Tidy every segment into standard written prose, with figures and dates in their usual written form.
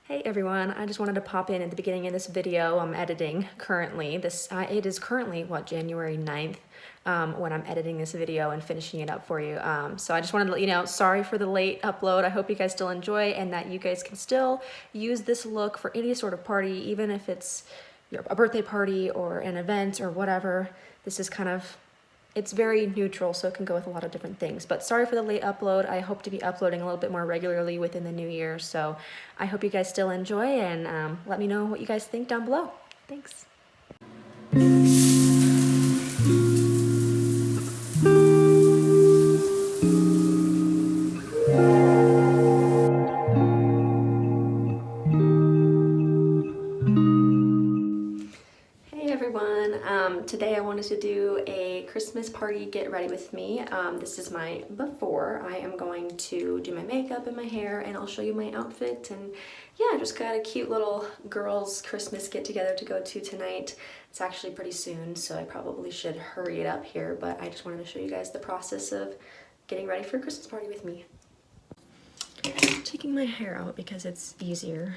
Hey everyone, I just wanted to pop in at the beginning of this video. I'm editing currently. It is currently, January 9th when I'm editing this video and finishing it up for you. So I just wanted to let you know, sorry for the late upload. I hope you guys still enjoy and that you guys can still use this look for any sort of party, even if it's a birthday party or an event or whatever. This is it's very neutral, so it can go with a lot of different things. But sorry for the late upload. I hope to be uploading a little bit more regularly within the new year. So I hope you guys still enjoy, and let me know what you guys think down below. Thanks. Today I wanted to do a Christmas party get ready with me. This is my before. I am going to do my makeup and my hair, and I'll show you my outfit. And yeah, I just got a cute little girls Christmas get together to go to tonight. It's actually pretty soon, so I probably should hurry it up here, but I just wanted to show you guys the process of getting ready for a Christmas party with me. I'm taking my hair out because it's easier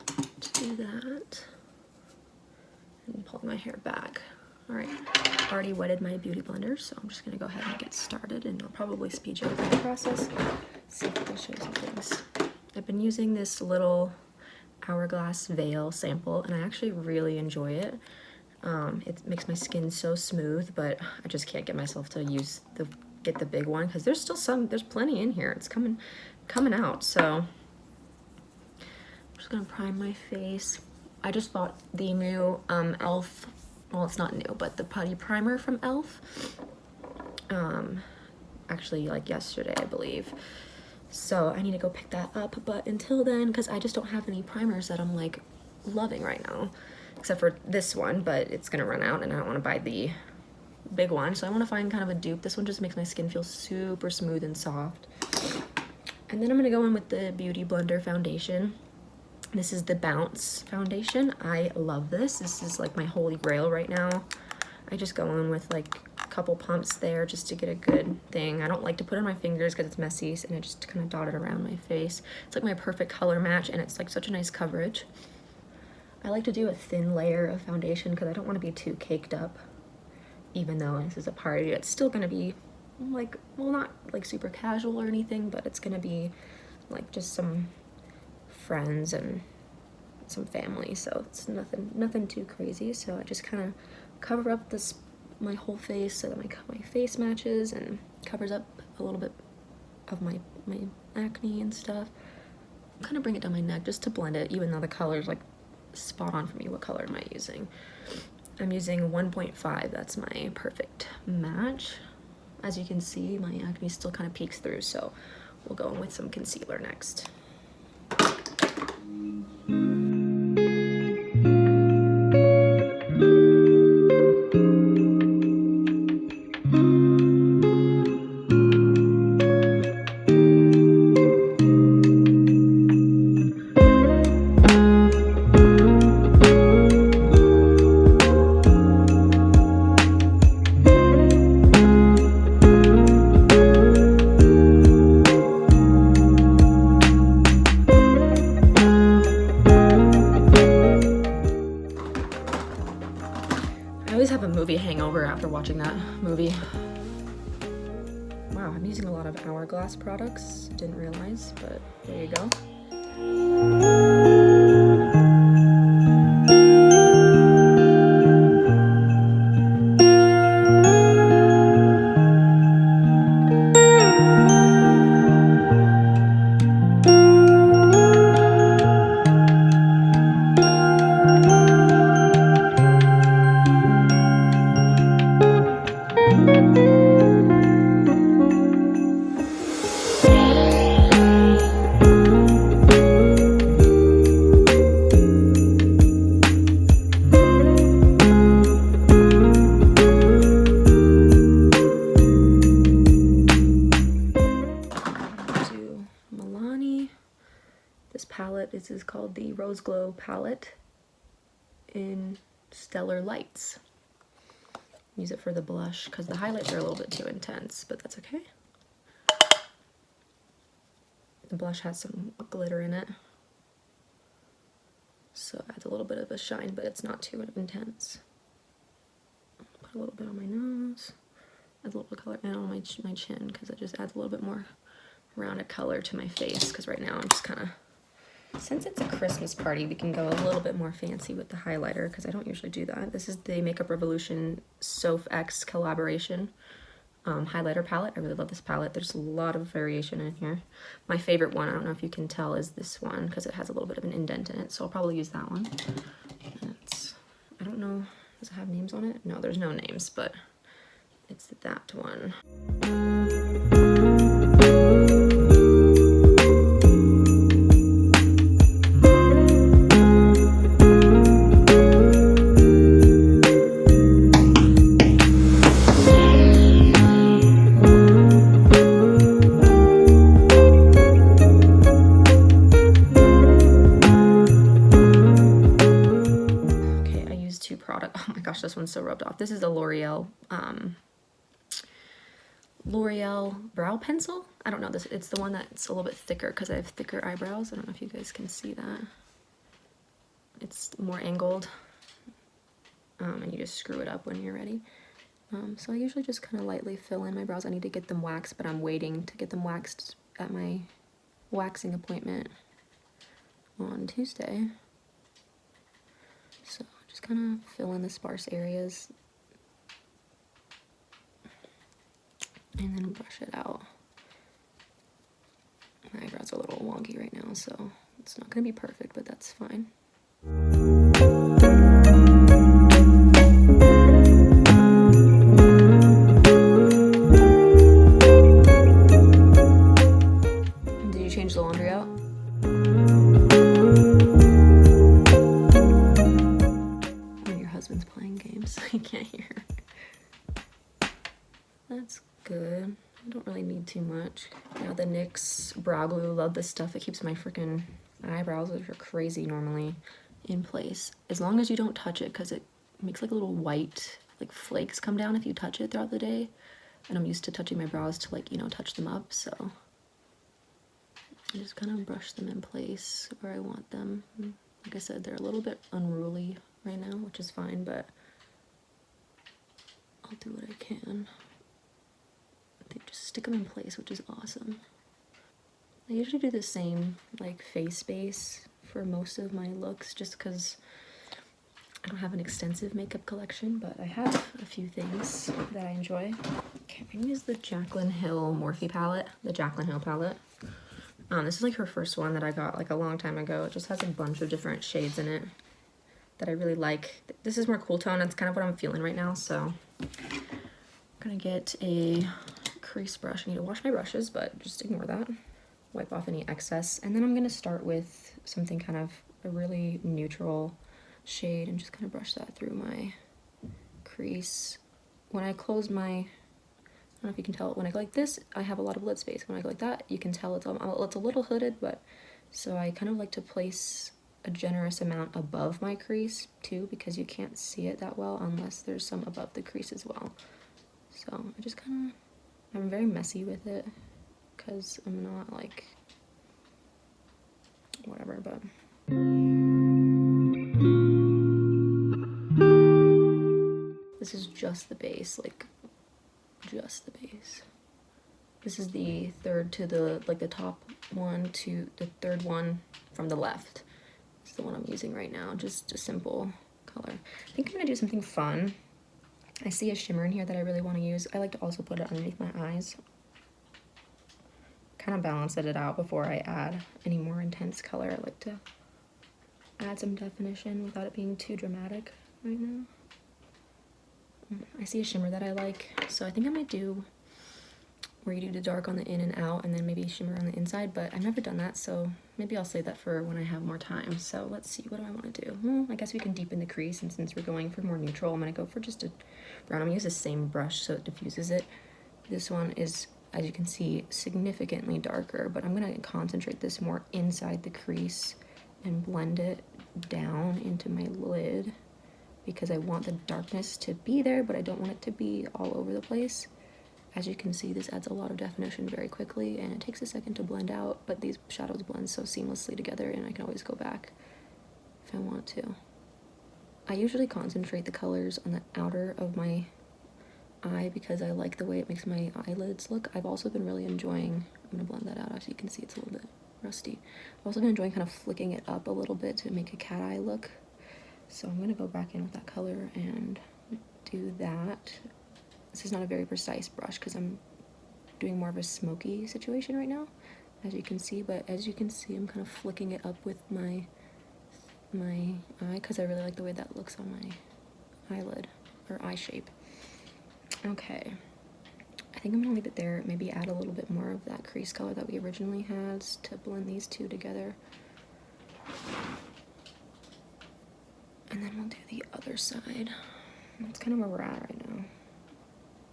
to do that. And pull my hair back. All right, already wetted my beauty blender, so I'm just gonna go ahead and get started, and I'll probably speed you up in the process. See if I can show you some things. I've been using this little Hourglass Veil sample, and I actually really enjoy it. It makes my skin so smooth, but I just can't get myself to get the big one because there's plenty in here. It's coming out, so I'm just gonna prime my face. I just bought the new e.l.f. Well, it's not new, but the putty primer from e.l.f. Actually, like yesterday, I believe. So I need to go pick that up. But until then, because I just don't have any primers that I'm like loving right now, except for this one, but it's gonna run out, and I don't want to buy the big one. So I want to find kind of a dupe. This one just makes my skin feel super smooth and soft. And then I'm gonna go in with the Beauty Blender foundation. This is the Bounce foundation. I love this. This is like my holy grail right now. I just go in with like a couple pumps there just to get a good thing. I don't like to put it on my fingers because it's messy, and I just kind of dot it around my face. It's like my perfect color match, and it's like such a nice coverage. I like to do a thin layer of foundation because I don't want to be too caked up. Even though this is a party, it's still going to be like, well, not like super casual or anything, but it's going to be like just some friends and some family, so it's nothing too crazy. So I just kind of cover up my whole face so that my face matches and covers up a little bit of my acne and stuff. Kind of bring it down my neck just to blend it, even though the color's like spot on for me. What color am I using? I'm using 1.5. That's my perfect match. As you can see, my acne still kind of peeks through, so we'll go in with some concealer next. Hangover after watching that movie. Wow, I'm using a lot of Hourglass products. Didn't realize, but there you go. This is called the Rose Glow palette in Stellar Lights. Use it for the blush because the highlights are a little bit too intense, but that's okay. The blush has some glitter in it. So it adds a little bit of a shine, but it's not too intense. Put a little bit on my nose, adds a little bit of color, and on my chin, because it just adds a little bit more rounded color to my face, because right now I'm just kind of, since it's a Christmas party, we can go a little bit more fancy with the highlighter, because I don't usually do that. This is the Makeup Revolution Soph X collaboration highlighter palette. I really love this palette. There's a lot of variation in here. My favorite one, I don't know if you can tell, is this one, because it has a little bit of an indent in it, so I'll probably use that one. I don't know, does it have names on it? No, there's no names, but it's that one. Oh my gosh, this one's so rubbed off. This is a L'Oreal brow pencil. I don't know this. It's the one that's a little bit thicker because I have thicker eyebrows. I don't know if you guys can see that. It's more angled, and you just screw it up when you're ready. So I usually just kind of lightly fill in my brows. I need to get them waxed, but I'm waiting to get them waxed at my waxing appointment on Tuesday. So just kind of fill in the sparse areas and then brush it out. My eyebrows are a little wonky right now, so it's not going to be perfect, but that's fine. Did you change the laundry out? Husband's playing games, so you can't hear. That's good. I don't really need too much. Now the NYX brow glue, love this stuff. It keeps my freaking eyebrows, which are crazy normally, in place. As long as you don't touch it, because it makes like a little white like flakes come down if you touch it throughout the day. And I'm used to touching my brows to, like, you know, touch them up, so I just kind of brush them in place where I want them. Like I said, they're a little bit unruly right now, which is fine, but I'll do what I can. They just stick them in place, which is awesome. I usually do the same, like, face base for most of my looks, just because I don't have an extensive makeup collection, but I have a few things that I enjoy. Okay, I'm gonna use the Jaclyn Hill Morphe palette, the Jaclyn Hill palette. This is like her first one that I got like a long time ago. It just has a bunch of different shades in it that I really like. This is more cool tone. That's kind of what I'm feeling right now, so I'm gonna get a crease brush. I need to wash my brushes, but just ignore that. Wipe off any excess, and then I'm gonna start with something kind of a really neutral shade and just kind of brush that through my crease. When I close my, I don't know if you can tell, when I go like this, I have a lot of lid space. When I go like that, you can tell it's a little hooded, but so I kind of like to place a generous amount above my crease too, because you can't see it that well unless there's some above the crease as well. So I just kind of, I'm very messy with it because I'm not like, whatever, but. This is just the base, like, just the base. This is the third to the, like, the top one to the third one from the left. It's the one I'm using right now, just a simple color. I think I'm gonna do something fun. I see a shimmer in here that I really want to use. I like to also put it underneath my eyes. Kind of balance it out before I add any more intense color. I like to add some definition without it being too dramatic right now. I see a shimmer that I like, so I think I might do where you do the dark on the in and out and then maybe shimmer on the inside, but I've never done that, so maybe I'll save that for when I have more time. So let's see, what do I want to do? Well, I guess we can deepen the crease, and since we're going for more neutral, I'm going to go for just a brown. I'm going to use the same brush so it diffuses it. This one is, as you can see, significantly darker, but I'm going to concentrate this more inside the crease and blend it down into my lid, because I want the darkness to be there, but I don't want it to be all over the place. As you can see, this adds a lot of definition very quickly, and it takes a second to blend out, but these shadows blend so seamlessly together, and I can always go back if I want to. I usually concentrate the colors on the outer of my eye because I like the way it makes my eyelids look. I've also been really enjoying, I'm gonna blend that out as you can see it's a little bit rusty. I've also been enjoying kind of flicking it up a little bit to make a cat eye look. So I'm gonna go back in with that color and do that. This is not a very precise brush because I'm doing more of a smoky situation right now, as you can see, but as you can see I'm kind of flicking it up with my eye because I really like the way that looks on my eyelid or eye shape. Okay, I think I'm gonna leave it there, maybe add a little bit more of that crease color that we originally had to blend these two together. And then we'll do the other side. That's kind of where we're at right now.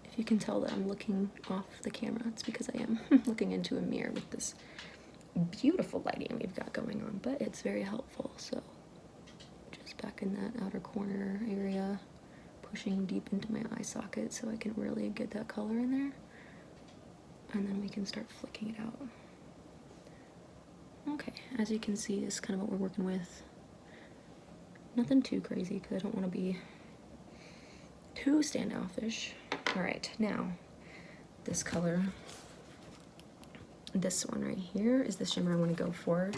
If you can tell that I'm looking off the camera, it's because I am looking into a mirror with this beautiful lighting we've got going on, but it's very helpful. So just back in that outer corner area, pushing deep into my eye socket so I can really get that color in there. And then we can start flicking it out. Okay, as you can see, this is kind of what we're working with. Nothing too crazy because I don't want to be too standoffish. All right, now this color, this one right here is the shimmer I want to go for.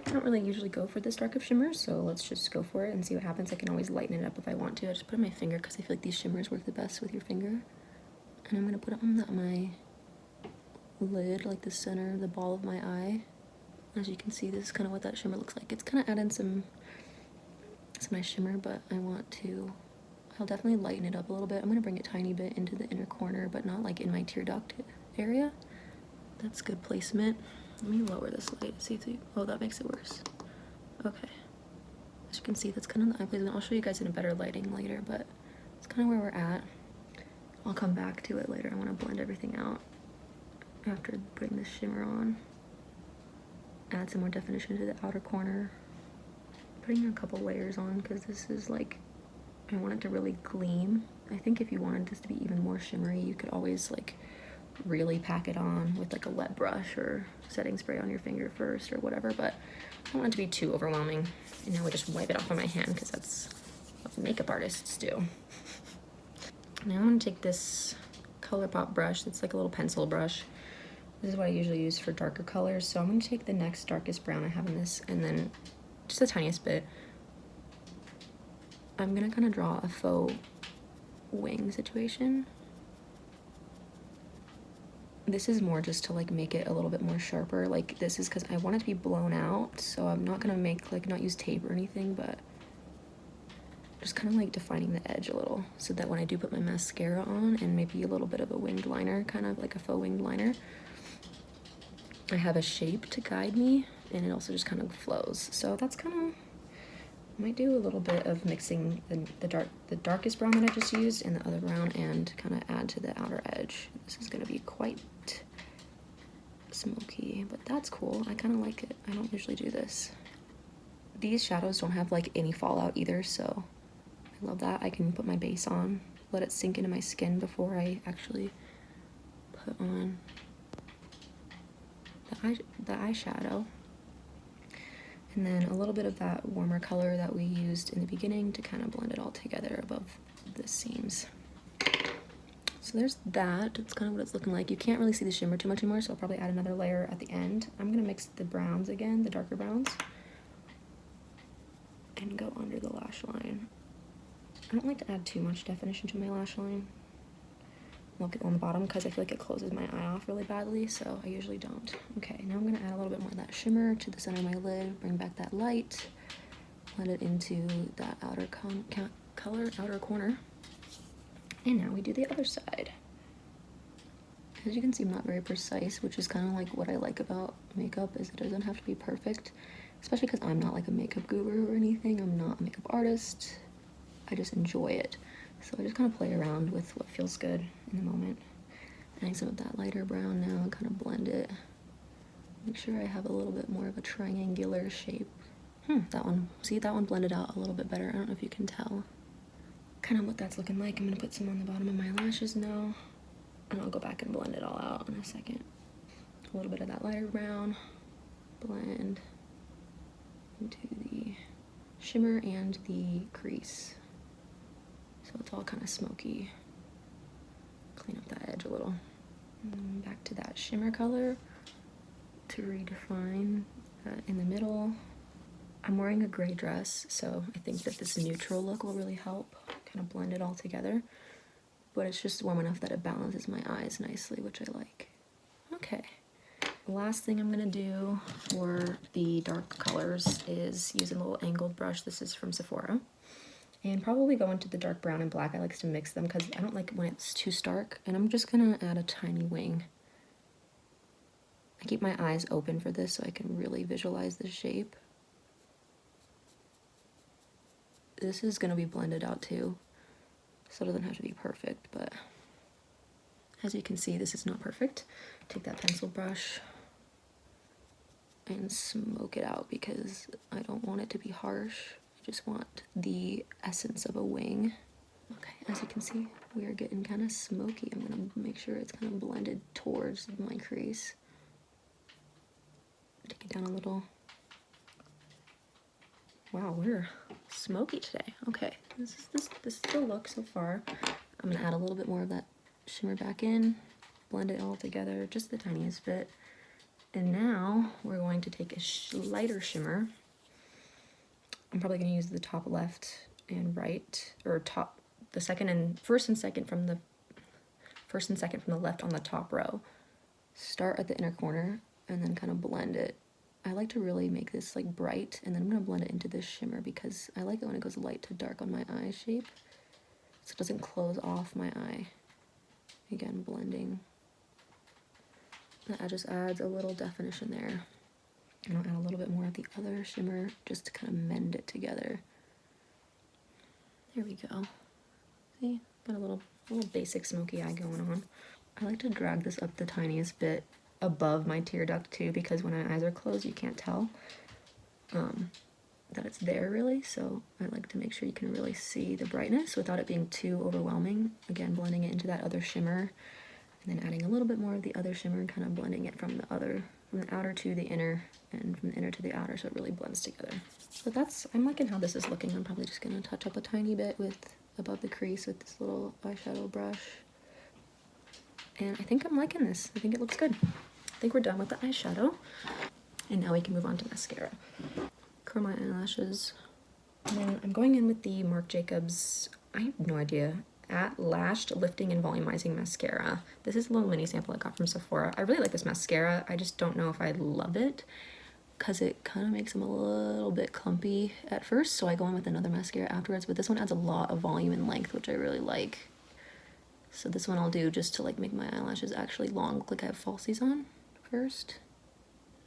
I don't really usually go for this dark of shimmers, so let's just go for it and see what happens. I can always lighten it up if I want to. I just put it on my finger because I feel like these shimmers work the best with your finger. And I'm going to put it on my lid, like the center, the ball of my eye. As you can see, this is kind of what that shimmer looks like. It's kind of adding some nice shimmer, but I'll definitely lighten it up a little bit. I'm gonna bring it a tiny bit into the inner corner, but not like in my tear duct area. That's good placement. Let me lower this light, see if oh, that makes it worse. Okay. As you can see, that's kind of the eye placement. I'll show you guys in a better lighting later, but it's kind of where we're at. I'll come back to it later. I want to blend everything out after putting this shimmer on. Add some more definition to the outer corner. Putting a couple layers on because this is like, I want it to really gleam. I think if you wanted this to be even more shimmery, you could always like really pack it on with like a wet brush or setting spray on your finger first or whatever, but I don't want it to be too overwhelming. And now we just wipe it off on my hand because that's what makeup artists do. Now I'm gonna take this ColourPop brush. It's like a little pencil brush. This is what I usually use for darker colors. So I'm gonna take the next darkest brown I have in this and then just the tiniest bit. I'm gonna kind of draw a faux wing situation. This is more just to like make it a little bit more sharper. Like this is because I want it to be blown out, so I'm not gonna make like not use tape or anything, but just kind of like defining the edge a little so that when I do put my mascara on and maybe a little bit of a winged liner, kind of like a faux winged liner, I have a shape to guide me and it also just kind of flows. So that's kind of, might do a little bit of mixing the darkest brown that I just used and the other brown and kind of add to the outer edge. This is going to be quite smoky, but that's cool. I kind of like it. I don't usually do this. These shadows don't have like any fallout either, so I love that. I can put my base on, let it sink into my skin before I actually put on the eyeshadow. And then a little bit of that warmer color that we used in the beginning to kind of blend it all together above the seams. So there's that. That's kind of what it's looking like. You can't really see the shimmer too much anymore, so I'll probably add another layer at the end. I'm gonna mix the browns again, the darker browns, and go under the lash line. I don't like to add too much definition to my lash line. I'll get on the bottom because I feel like it closes my eye off really badly, so I usually don't. Okay, now I'm gonna add a little bit more of that shimmer to the center of my lid, bring back that light, blend it into that outer outer corner. And now we do the other side. As you can see, I'm not very precise, which is kind of like what I like about makeup, is it doesn't have to be perfect, especially because I'm not like a makeup guru or anything. I'm not a makeup artist. I just enjoy it. So I just kind of play around with what feels good in the moment. Adding some of that lighter brown now and kind of blend it. Make sure I have a little bit more of a triangular shape. That one, see, that one blended out a little bit better. I don't know if you can tell kind of what that's looking like. I'm gonna put some on the bottom of my lashes now, and I'll go back and blend it all out in a second. A little bit of that lighter brown, blend into the shimmer and the crease. So it's all kind of smoky. Clean up that edge a little. And back to that shimmer color to redefine in the middle. I'm wearing a gray dress, so I think that this neutral look will really help kind of blend it all together. But it's just warm enough that it balances my eyes nicely, which I like. Okay. The last thing I'm gonna do for the dark colors is use a little angled brush. This is from Sephora. And probably go into the dark brown and black. I like to mix them because I don't like when it's too stark. And I'm just gonna add a tiny wing. I keep my eyes open for this so I can really visualize the shape. This is gonna be blended out too, so it doesn't have to be perfect, but as you can see, this is not perfect. Take that pencil brush and smoke it out because I don't want it to be harsh. I just want the essence of a wing. Okay, as you can see, we are getting kind of smoky. I'm gonna make sure it's kind of blended towards my crease. Take it down a little. Wow, we're smoky today. Okay, this is the look so far. I'm gonna add a little bit more of that shimmer back in, blend it all together, just the tiniest bit. And now we're going to take a lighter shimmer. I'm probably gonna use the top left and right, or top, the first and second from the left on the top row. Start at the inner corner and then kind of blend it. I like to really make this like bright, and then I'm gonna blend it into this shimmer because I like it when it goes light to dark on my eye shape, so it doesn't close off my eye. Again, blending. That just adds a little definition there. And I'll add a little bit more of the other shimmer just to kind of mend it together. There we go. See, got a little basic smoky eye going on. I like to drag this up the tiniest bit above my tear duct too, because when my eyes are closed you can't tell that it's there really, so I like to make sure you can really see the brightness without it being too overwhelming. Again, blending it into that other shimmer and then adding a little bit more of the other shimmer and kind of blending it from the outer to the inner and from the inner to the outer so it really blends together. So I'm liking how this is looking. I'm probably just gonna touch up a tiny bit above the crease with this little eyeshadow brush. And I think I'm liking this. I think it looks good. I think we're done with the eyeshadow. And now we can move on to mascara. Curl my eyelashes. And then I'm going in with the Marc Jacobs, I have no idea, At Lashed Lifting and Volumizing Mascara. This is a little mini sample I got from Sephora. I really like this mascara. I just don't know if I love it because it kind of makes them a little bit clumpy at first. So I go in with another mascara afterwards, but this one adds a lot of volume and length, which I really like. So this one I'll do just to like make my eyelashes actually long, look like I have falsies on first.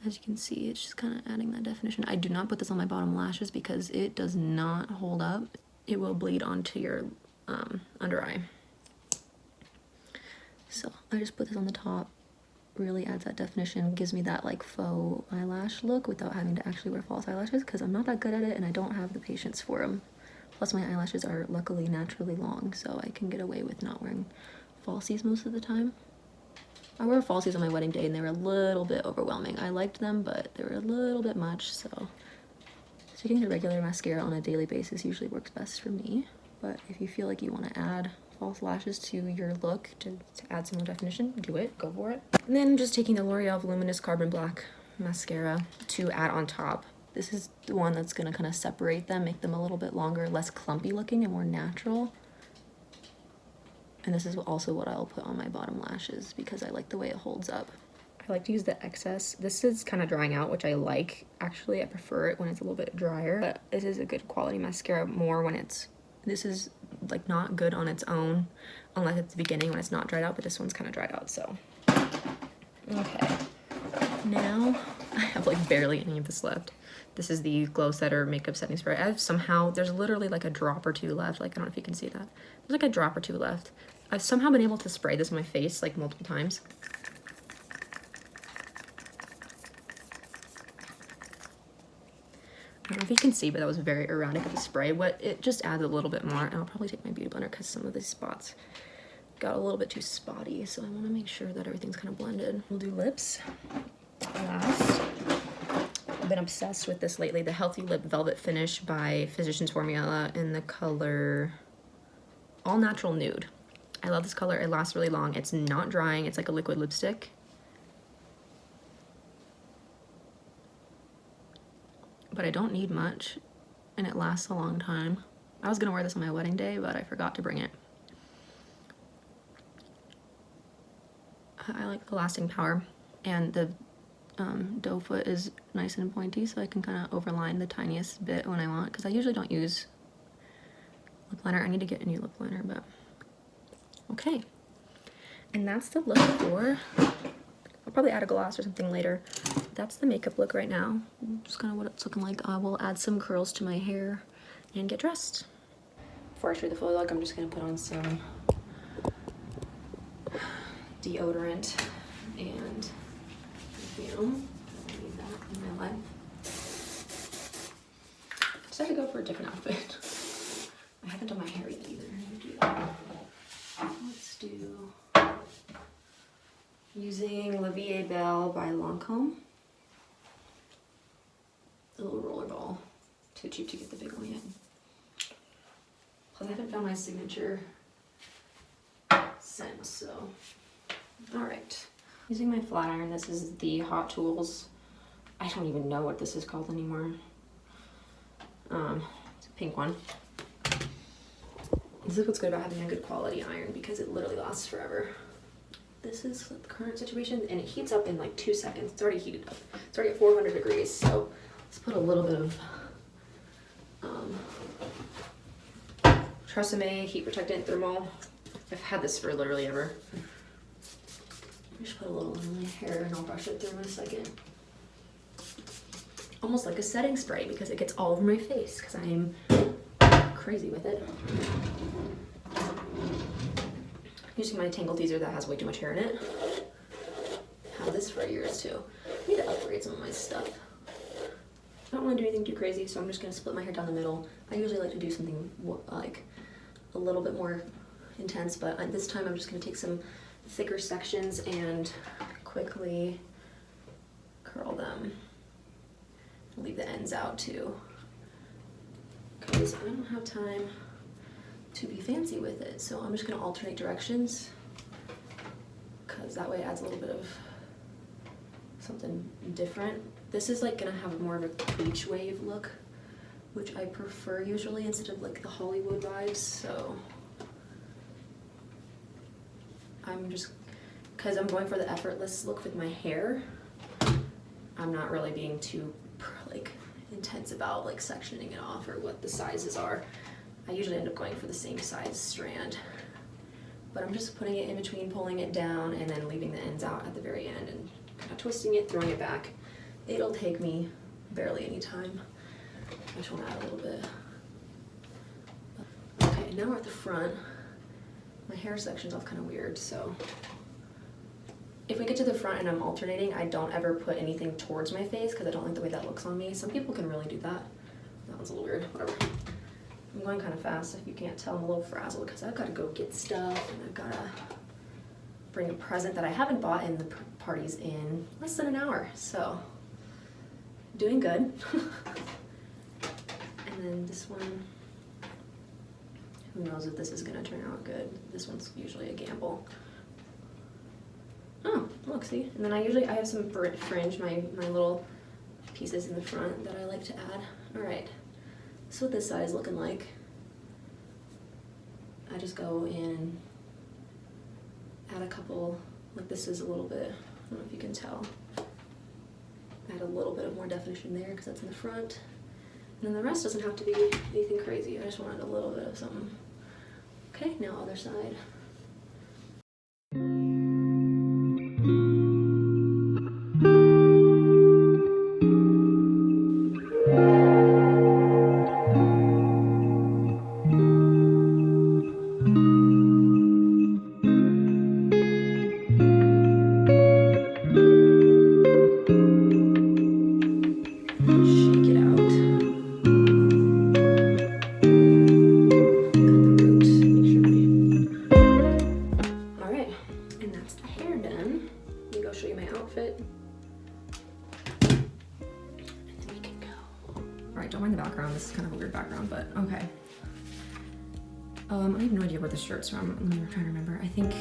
As you can see, it's just kind of adding that definition. I do not put this on my bottom lashes because it does not hold up. It will bleed onto your under eye. So I just put this on the top, really adds that definition, gives me that like faux eyelash look without having to actually wear false eyelashes because I'm not that good at it and I don't have the patience for them. Plus my eyelashes are luckily naturally long, so I can get away with not wearing falsies most of the time. I wore falsies on my wedding day and they were a little bit overwhelming. I liked them, but they were a little bit much, so sticking to regular mascara on a daily basis usually works best for me. But if you feel like you want to add false lashes to your look to add some more definition, do it, go for it. And then just taking the L'Oreal Voluminous Carbon Black mascara to add on top. This is the one that's going to kind of separate them, make them a little bit longer, less clumpy looking and more natural. And this is also what I'll put on my bottom lashes because I like the way it holds up. I like to use the excess. This is kind of drying out, which I like. Actually, I prefer it when it's a little bit drier, but it is a good quality mascara more when this is like not good on its own, unless it's the beginning when it's not dried out, but this one's kind of dried out, so. Okay, now I have like barely any of this left. This is the Glow Setter Makeup Setting Spray. There's literally like a drop or two left. Like, I don't know if you can see that. There's like a drop or two left. I've somehow been able to spray this on my face like multiple times. I don't know if you can see, but that was very erratic of a spray. It just adds a little bit more, and I'll probably take my beauty blender because some of these spots got a little bit too spotty, so I want to make sure that everything's kind of blended. We'll do lips last. been obsessed with this lately, the Healthy Lip Velvet Finish by Physicians Formula in the color All Natural Nude. I love this color. It lasts really long. It's not drying. It's like a liquid lipstick. But I don't need much, and it lasts a long time. I was gonna wear this on my wedding day, but I forgot to bring it. I like the lasting power, and the doe foot is nice and pointy, so I can kind of overline the tiniest bit when I want, because I usually don't use lip liner. I need to get a new lip liner, but okay. And that's the look for, I'll probably add a gloss or something later. That's the makeup look right now. Just kind of what it's looking like. I will add some curls to my hair and get dressed. Before I show you the full look, I'm just gonna put on some deodorant and perfume. I need that in my life. Just have to go for a different outfit. I haven't done my hair yet either. I need to do that. Let's do using La Vie Belle by Lancome. The little roller ball. Too cheap to get the big one yet. Plus I haven't found my signature scent, so. Alright. Using my flat iron, this is the Hot Tools. I don't even know what this is called anymore. It's a pink one. This is what's good about having a good quality iron, because it literally lasts forever. This is the current situation, and it heats up in like 2 seconds. It's already heated up. It's already at 400 degrees, so let's put a little bit of Tresemme heat protectant thermal. I've had this for literally ever. Just put a little in my hair and I'll brush it through in a second. Almost like a setting spray, because it gets all over my face because I am crazy with it. Using my Tangle Teaser that has way too much hair in it. Had this for years too. I need to upgrade some of my stuff. I don't want to do anything too crazy, so I'm just going to split my hair down the middle. I usually like to do something like a little bit more intense, but this time I'm just going to take some thicker sections and quickly curl them. Leave the ends out too, because I don't have time to be fancy with it. So I'm just going to alternate directions, because that way it adds a little bit of something different. This is like going to have more of a beach wave look, which I prefer usually instead of like the Hollywood vibes. So I'm just, because I'm going for the effortless look with my hair, I'm not really being too like intense about like sectioning it off or what the sizes are. I usually end up going for the same size strand, but I'm just putting it in between, pulling it down, and then leaving the ends out at the very end and kind of twisting it, throwing it back. It'll take me barely any time. I just want to add a little bit. Okay, now we're at the front. My hair section's off kind of weird, so if we get to the front and I'm alternating, I don't ever put anything towards my face because I don't like the way that looks on me. Some people can really do that. That one's a little weird, whatever. I'm going kind of fast, if you can't tell. I'm a little frazzled because I've got to go get stuff and I've got to bring a present that I haven't bought in the parties in less than an hour, so doing good. And then this one, who knows if this is going to turn out good. This one's usually a gamble. Oh, look, see? And then I have some fringe, my little pieces in the front that I like to add. All right, this is what this side is looking like. I just go in, add a couple, like this is a little bit, I don't know if you can tell. Add a little bit of more definition there because that's in the front. And then the rest doesn't have to be anything crazy. I just wanted a little bit of something. Okay, now other side. background. This is kind of a weird background, but okay. I have no idea where the shirt's from. I'm trying to remember. I think,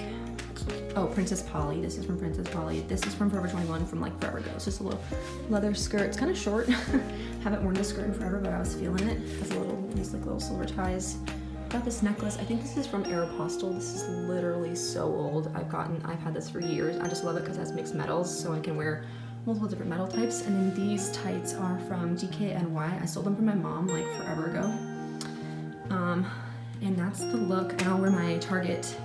oh, Princess Polly. This is from Princess Polly. This is from Forever 21 from like Forever Ago. It's just a little leather skirt. It's kind of short. Haven't worn this skirt in forever, but I was feeling it. It has these like little silver ties. Got this necklace. I think this is from Aeropostale. This is literally so old. I've had this for years. I just love it because it has mixed metals, so I can wear multiple different metal types. And then these tights are from DKNY. I sold them for my mom like forever ago. And that's the look. And I'll wear my Target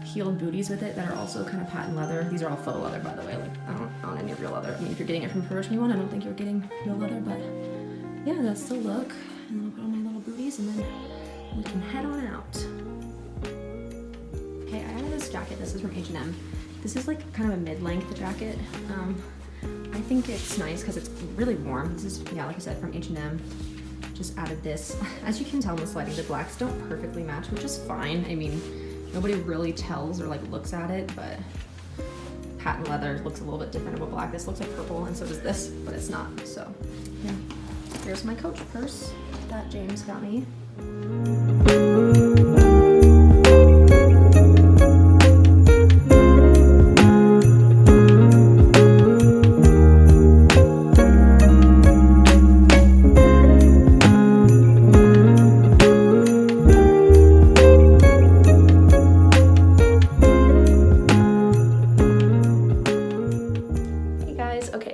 heeled booties with it that are also kind of patent leather. These are all faux leather, by the way. Like, I don't own any real leather. I mean, if you're getting it from Forever 21, I don't think you're getting real leather, but yeah, that's the look. And then I'll put on my little booties and then we can head on out. Okay, I added this jacket. This is from H&M. This is like kind of a mid-length jacket. I think it's nice because it's really warm. This is, yeah, like I said, from H&M. Just added this. As you can tell in this lighting, the blacks don't perfectly match, which is fine. I mean, nobody really tells or like looks at it, but patent leather looks a little bit different about black. This looks like purple and so does this, but it's not. So yeah, here's my Coach purse that James got me.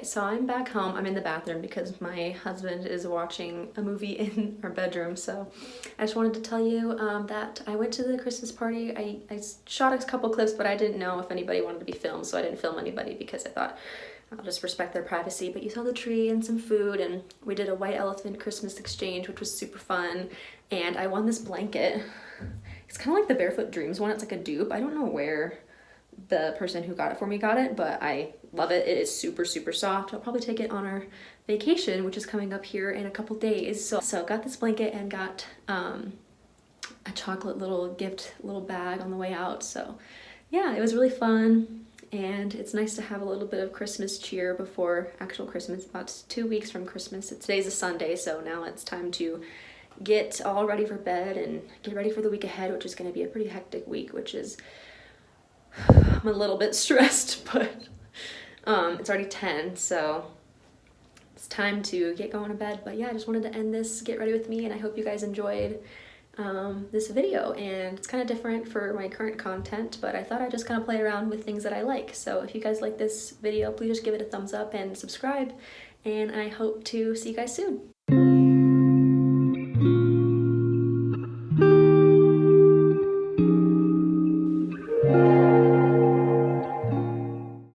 So I'm back home. I'm in the bathroom because my husband is watching a movie in our bedroom. So I just wanted to tell you that I went to the Christmas party. I shot a couple clips, but I didn't know if anybody wanted to be filmed, so I didn't film anybody because I thought I'll just respect their privacy. But you saw the tree and some food, and we did a white elephant Christmas exchange, which was super fun. And I won this blanket. It's kind of like the Barefoot Dreams one. It's like a dupe. I don't know where the person who got it for me got it, but I love it. It is super, super soft. I'll probably take it on our vacation, which is coming up here in a couple days. So got this blanket and got a chocolate little gift, little bag on the way out. So yeah, it was really fun. And it's nice to have a little bit of Christmas cheer before actual Christmas, about 2 weeks from Christmas. Today's a Sunday, so now it's time to get all ready for bed and get ready for the week ahead, which is going to be a pretty hectic week, which is, I'm a little bit stressed, but it's already 10, so it's time to get going to bed. But yeah, I just wanted to end this Get Ready With Me, and I hope you guys enjoyed this video. And it's kind of different for my current content, but I thought I'd just kind of play around with things that I like. So if you guys like this video, please just give it a thumbs up and subscribe, and I hope to see you guys soon.